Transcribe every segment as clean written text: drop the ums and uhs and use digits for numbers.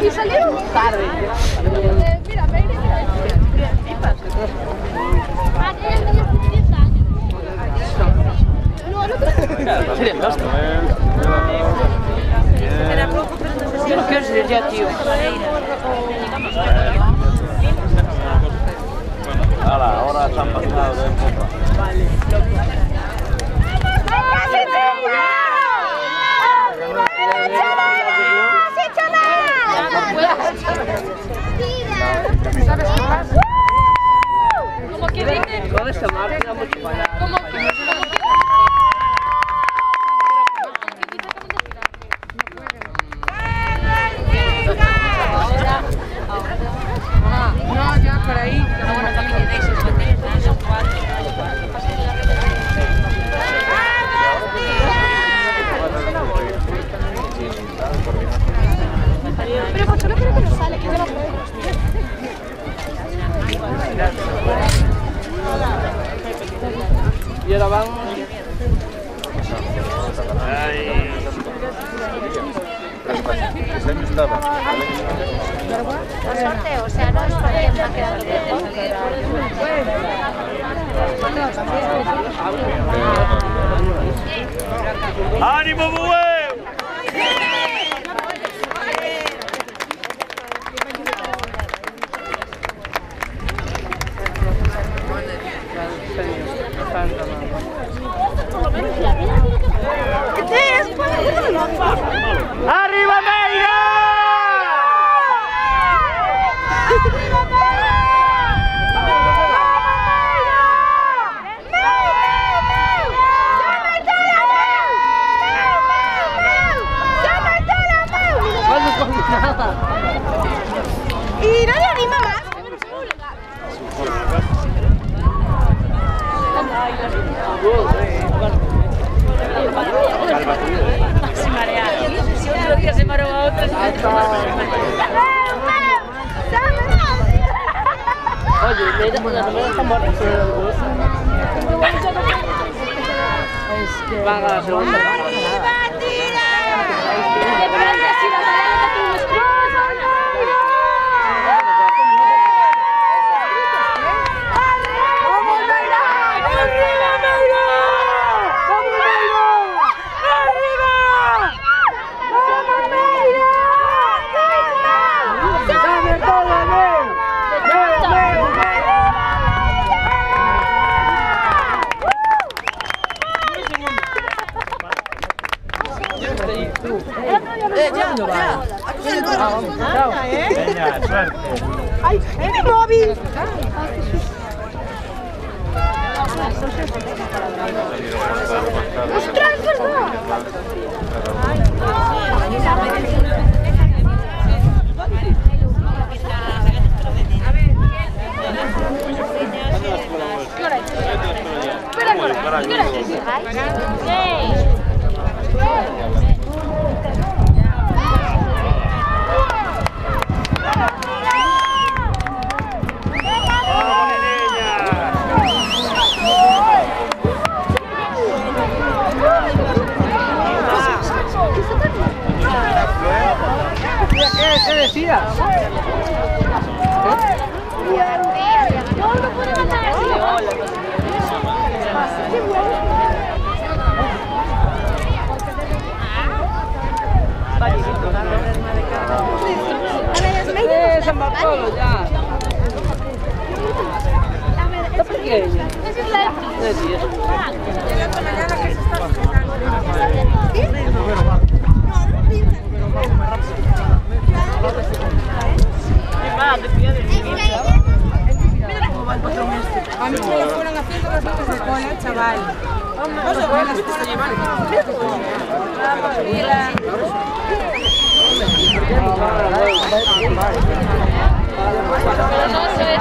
¿Y salió? Tarde. Mira, me iré. Sería losto. Yo no quiero salir ya, tío. Ahora se han pasado de época. Vale, loco. ¿Sabes qué pasa? Como que dice. Con esta máquina mucho para. Como que. No, ya por ahí. Pero ¿por qué no creo que no sale? Que no lo puedo. Y ahora vamos. Se me estaba. Sorteo, o sea, no es para quien va a quedar ¡Ánimo, Bueu! ¡Arriba, Meira! Y no le anima más. Se marea. Si otro día se mareó a otra. Oye, le das una semana tan buena. Es que van a la segunda. Venga, suerte. ¡Ay, es mi móvil! ¡Ostras, es verdad! ¿Qué hora es? Espera, ¿qué hora es? ¿Qué decías? No, no puede ganar así. San Bartolo, ya. Está pequeña. Esa es la A mí me lo fueron haciendo las notas de cola, chaval. No se vuelas, te está llevando. no se ve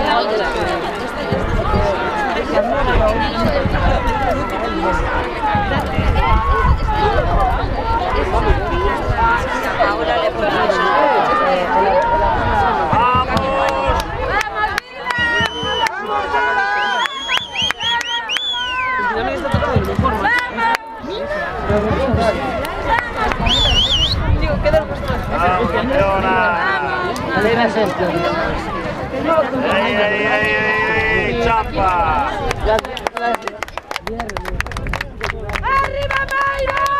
la otra. Ahora le ponemos. Digo, queda el puesto. Vamos, campeona. Arriba sexto. ¡Ey, champa! ¡Arriba, Mayra!